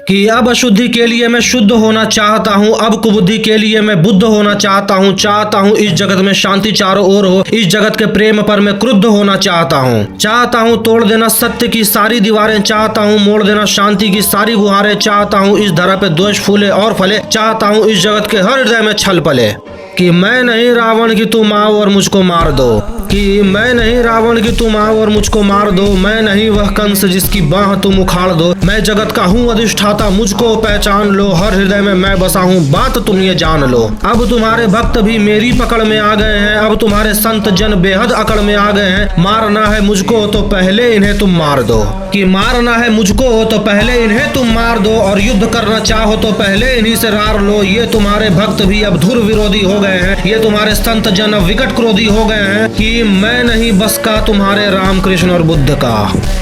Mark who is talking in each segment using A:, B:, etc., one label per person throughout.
A: कि अब अशुद्धि के लिए मैं शुद्ध होना चाहता हूँ, अब कुबुद्धि के लिए मैं बुद्ध होना चाहता हूँ इस जगत में शांति चारों ओर हो, इस जगत के प्रेम पर मैं क्रुद्ध होना चाहता हूँ तोड़ देना सत्य की सारी दीवारें, चाहता हूँ मोड़ देना शांति की सारी गुहारें, चाहता हूँ इस धरा पे द्वेष फूले और फले, चाहता हूँ इस जगत के हर हृदय में छल पले। कि मैं नहीं रावण की तुम आओ और मुझको मार दो, कि मैं नहीं रावण की तुम आओ और मुझको मार दो, मैं नहीं वह कंस जिसकी बाह तुम उखाड़ दो, मैं जगत का हूँ अधिष्ठाता मुझको पहचान लो, हर हृदय में मैं बसा हूँ बात तुम ये जान लो। अब तुम्हारे भक्त भी मेरी पकड़ में आ गए हैं, अब तुम्हारे संत जन बेहद अकड़ में आ गए हैं, मारना है मुझको तो पहले इन्हें तुम मार दो, कि मारना है मुझको तो पहले इन्हें तुम मार दो, और युद्ध करना चाहो तो पहले इन्हीं से रार लो। ये तुम्हारे भक्त भी अब धुर विरोधी हो गए हैं, ये तुम्हारे संत जन अब विकट क्रोधी हो गए हैं, कि मैं नहीं बस का तुम्हारे राम कृष्ण और बुद्ध का,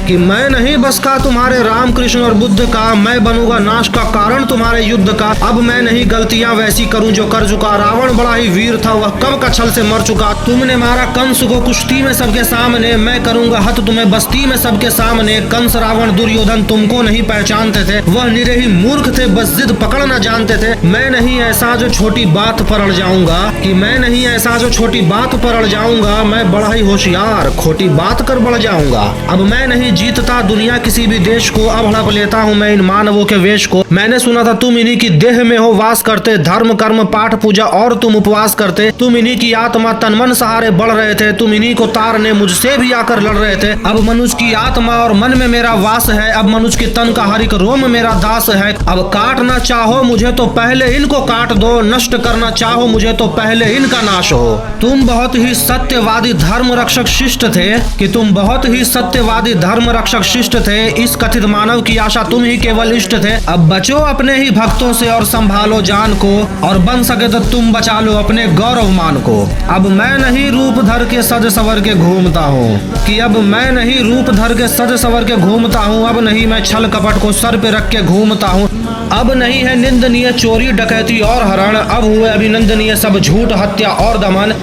A: कि मैं नहीं बस का तुम्हारे राम कृष्ण और बुद्ध का, मैं बनूंगा नाश का कारण तुम्हारे युद्ध का, अब मैं नहीं गलतियां वैसी करूं जो कर चुका, रावण बड़ा ही वीर था वह कब का छल से मर चुका, तुमने मारा कंस को कुश्ती में सबके सामने, मैं करूंगा हत तुम्हें बस्ती में सबके सामने। कंस रावण दुर्योधन तुमको नहीं पहचानते थे, वह निरे ही मूर्ख थे बस जिद पकड़ न जानते थे, मैं नहीं ऐसा जो छोटी बात पर अड़ जाऊंगा, कि मैं नहीं ऐसा जो छोटी बात पर अड़ जाऊंगा, मैं बड़ा ही होशियार खोटी बात कर बढ़ जाऊंगा। अब मैं नहीं जीतता दुनिया किसी भी देश को, अब हड़प लेता हूँ मैं इन मानवों के वेश को। मैंने सुना था तुम इन्हीं की देह में हो वास करते, धर्म कर्म पाठ पूजा और तुम उपवास करते, तुम इन्हीं की आत्मा तन मन सहारे बढ़ रहे थे, तुम इन्हीं को तारने मुझसे भी आकर लड़ रहे थे। अब मनुष्य की आत्मा और मन में मेरा वास है, अब मनुष्य के तन का हर एक रोम मेरा दास है, अब काटना चाहो मुझे तो पहले इनको काट दो, नष्ट करना चाहो मुझे तो पहले इनका नाश हो। तुम बहुत ही सत्यवादी धर्म रक्षक शिष्ट थे, कि तुम बहुत ही सत्यवादी धर्म रक्षक शिष्ट थे, इस कथित मानव की आशा तुम ही केवल इष्ट थे। अब बचो अपने ही भक्तों से और संभालो जान को, और बन सके तो तुम बचा लो अपने गौरव मान को। अब मैं नहीं रूप धर के सज सवर के घूमता हूँ, कि अब मैं नहीं रूप धर के सज सवर के घूमता हूँ, अब नहीं मैं छल कपट को सर पे रख के घूमता हूँ, अब नहीं है निंदनीय चोरी डकैती और हरण, अब हुए अभिनंदनीय सब झूठ हत्या और दमन,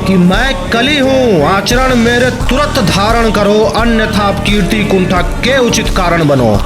A: कि मैं कली हूँ आचरण मेरे तुरंत धारण करो, अन्यथा आप कीर्ति कुंठा के उचित कारण बनो।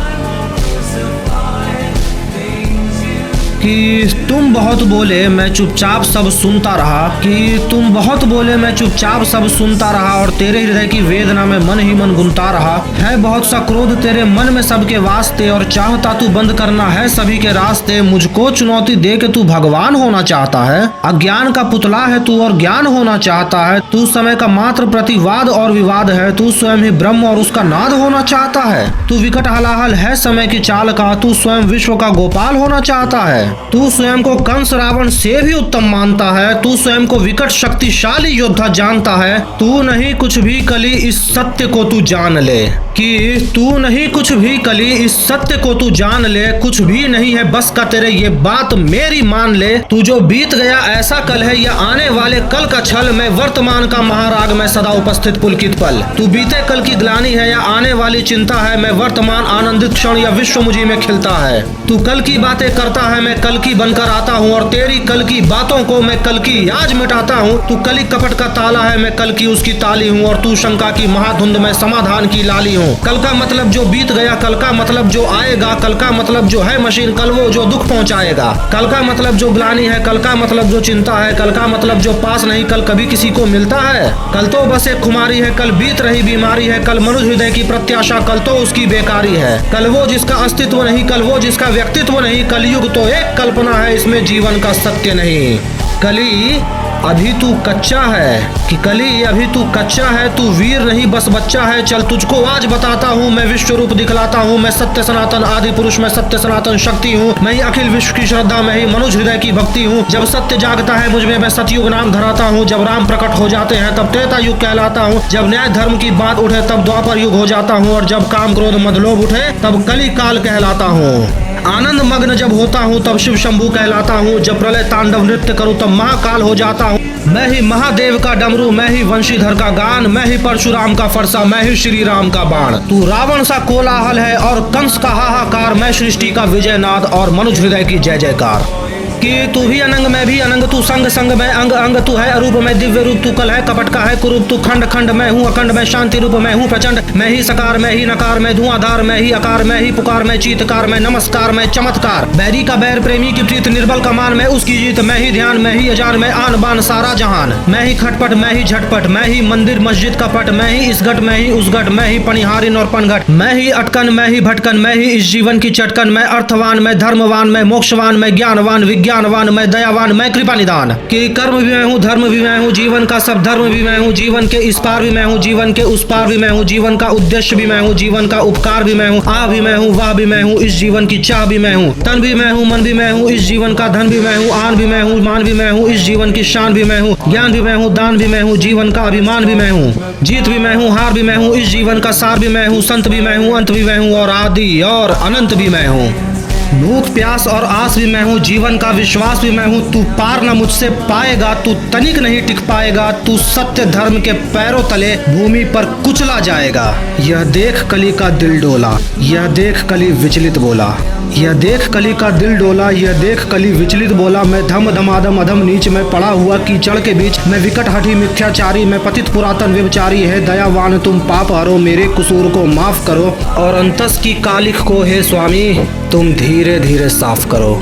A: कि तुम बहुत बोले मैं चुपचाप सब सुनता रहा, कि तुम बहुत बोले मैं चुपचाप सब सुनता रहा, और तेरे हृदय की वेदना में मन ही मन गुनता रहा, है बहुत सा क्रोध तेरे मन में सबके वास्ते, और चाहता तू बंद करना है सभी के रास्ते, मुझको चुनौती दे के तू भगवान होना चाहता है, अज्ञान का पुतला है तू और ज्ञान होना चाहता है, तू समय का मात्र प्रतिवाद और विवाद है, तू स्वयं ही ब्रह्म और उसका नाद होना चाहता है, तू विकट हलाहल है समय की चाल का, तू स्वयं विश्व का गोपाल होना चाहता है, तू स्वयं को कंस रावण से भी उत्तम मानता है, तू स्वयं को विकट शक्तिशाली योद्धा जानता है, तू नहीं कुछ भी कली इस सत्य को तू जान ले, कि तू नहीं कुछ भी कली इस सत्य को तू जान ले, कुछ भी नहीं है बस का तेरे ये बात मेरी मान ले, तू जो बीत गया ऐसा कल है या आने वाले कल का छल, मैं वर्तमान का महाराग में सदा उपस्थित पुलकित पल, तू बीते कल की ग्लानि है या आने वाली चिंता है, मैं वर्तमान आनंदित क्षण या विश्व मुझी में खिलता है, तू कल की बातें करता है मैं कल की बनकर आता हूँ, और तेरी कल की बातों को मैं कल की आज मिटाता हूँ, तू कली कपट का ताला है मैं कल की उसकी ताली हूँ, और तू शंका की महाधुंध में समाधान की लाली हूँ, कल का मतलब जो बीत गया, कल का मतलब जो आएगा, कल का मतलब जो है मशीन कल वो जो दुख पहुँचाएगा, कल का मतलब जो ग्लानि है, कल का मतलब जो चिंता है, कल का मतलब जो पास नहीं कल कभी किसी को मिलता है, कल तो बस एक खुमारी है, कल बीत रही बीमारी है, कल मनुष्य हृदय की प्रत्याशा कल तो उसकी बेकारी है, कल वो जिसका अस्तित्व नहीं, कल वो जिसका व्यक्तित्व नहीं, कलयुग तो एक कल्पना है इसमें जीवन का सत्य नहीं। कली अभी तू कच्चा है, कि कली अभी तू कच्चा है, तू वीर नहीं बस बच्चा है, चल तुझको आज बताता हूँ मैं विश्व रूप दिखलाता हूँ, मैं सत्य सनातन आदि पुरुष मैं सत्य सनातन शक्ति हूँ, मैं ही अखिल विश्व की श्रद्धा में ही मनुष्य हृदय की भक्ति हूँ, जब सत्य जागता है मुझमें मैं सतयुग नाम धराता हूँ, जब राम प्रकट हो जाते हैं तब त्रेता युग कहलाता हूँ, जब न्याय धर्म की बात उठे तब द्वापर युग हो जाता हूँ, और जब काम क्रोध मदलोभ उठे तब कली काल कहलाता हूँ, आनंद मग्न जब होता हूँ तब शिव शंभू कहलाता हूँ, जब प्रलय तांडव नृत्य करूँ तब महाकाल हो जाता हूँ, मैं ही महादेव का डमरू, मैं ही वंशीधर का गान, मैं ही परशुराम का फरसा, मैं ही श्री राम का बाण, तू रावण सा कोलाहल है और कंस का हाहाकार, मैं सृष्टि का विजय नाद और मनुष्य हृदय की जय जयकार। कि तू भी अनंग मैं भी अनंग, तू संग संग मैं अंग अंग, तू है अरूप मैं दिव्य रूप, तू कल है कपट का है कुरूप, तू खंड खंड मैं हूँ अखंड, मैं शांति रूप मैं हूँ प्रचंड, मैं ही सकार मैं ही नकार, मैं धुआंधार मैं ही आकार, मैं ही पुकार मैं चीतकार, मैं नमस्कार मैं चमत्कार, बैरी का बैर प्रेमी की प्रीत निर्बल का मान, मैं उसकी जीत, मैं ही ध्यान मैं ही अजान, मैं आन बान सारा जहान, मैं ही खटपट मैं ही झटपट, मैं ही मंदिर मस्जिद का पट, मैं ही इस घट मैं ही उस घट, मैं ही पनिहारिन और पनघट, मैं ही अटकन मैं ही भटकन, मैं ही इस जीवन की चटकन, मैं अर्थवान मैं धर्मवान मैं मोक्षवान, मैं ज्ञानवान विज्ञानवान, मैं दयावान मैं कृपा निदान, कि कर्म भी मैं हूँ धर्म भी मैं हूँ, जीवन का सब धर्म भी मैं हूँ, जीवन के इस पार भी मैं हूँ, जीवन के उस पार भी मैं हूँ, जीवन का उद्देश्य भी मैं हूँ, जीवन का उपकार भी मैं हूँ, आ भी मैं हूँ वाह भी मैं हूँ, इस जीवन की चाह भी मैं हूँ, तन भी मैं हूँ मन भी मैं हूँ, इस जीवन का धन भी मैं हूँ, आन भी मैं हूँ मान भी मैं हूँ, इस जीवन की शान भी मैं हूँ, ज्ञान भी मैं हूँ दान भी मैं हूँ, जीवन का अभिमान भी मैं हूँ, जीत भी मैं हूँ हार भी मैं हूँ, इस जीवन का सार भी मैं हूँ, संत भी मैं हूँ अंत भी मैं हूँ, और आदि और अनंत भी मैं हूँ, भूख प्यास और आस भी मैं हूँ, जीवन का विश्वास भी मैं हूँ, तू पार न मुझसे पाएगा, तू तनिक नहीं टिक पाएगा, तू सत्य धर्म के पैरों तले भूमि पर कुचला जाएगा। यह देख कली का दिल डोला, यह देख कली विचलित बोला, यह देख कली का दिल डोला, यह देख कली विचलित बोला, मैं धम धमाधम अधम नीच में पड़ा हुआ कीचड़ के बीच, मैं विकट हठी मिथ्याचारी, मैं पतित पुरातन व्यभिचारी, है दयावान तुम पाप हरो, मेरे कसूर को माफ करो, और अंतस की कालिख को हे स्वामी तुम धीरे धीरे साफ करो।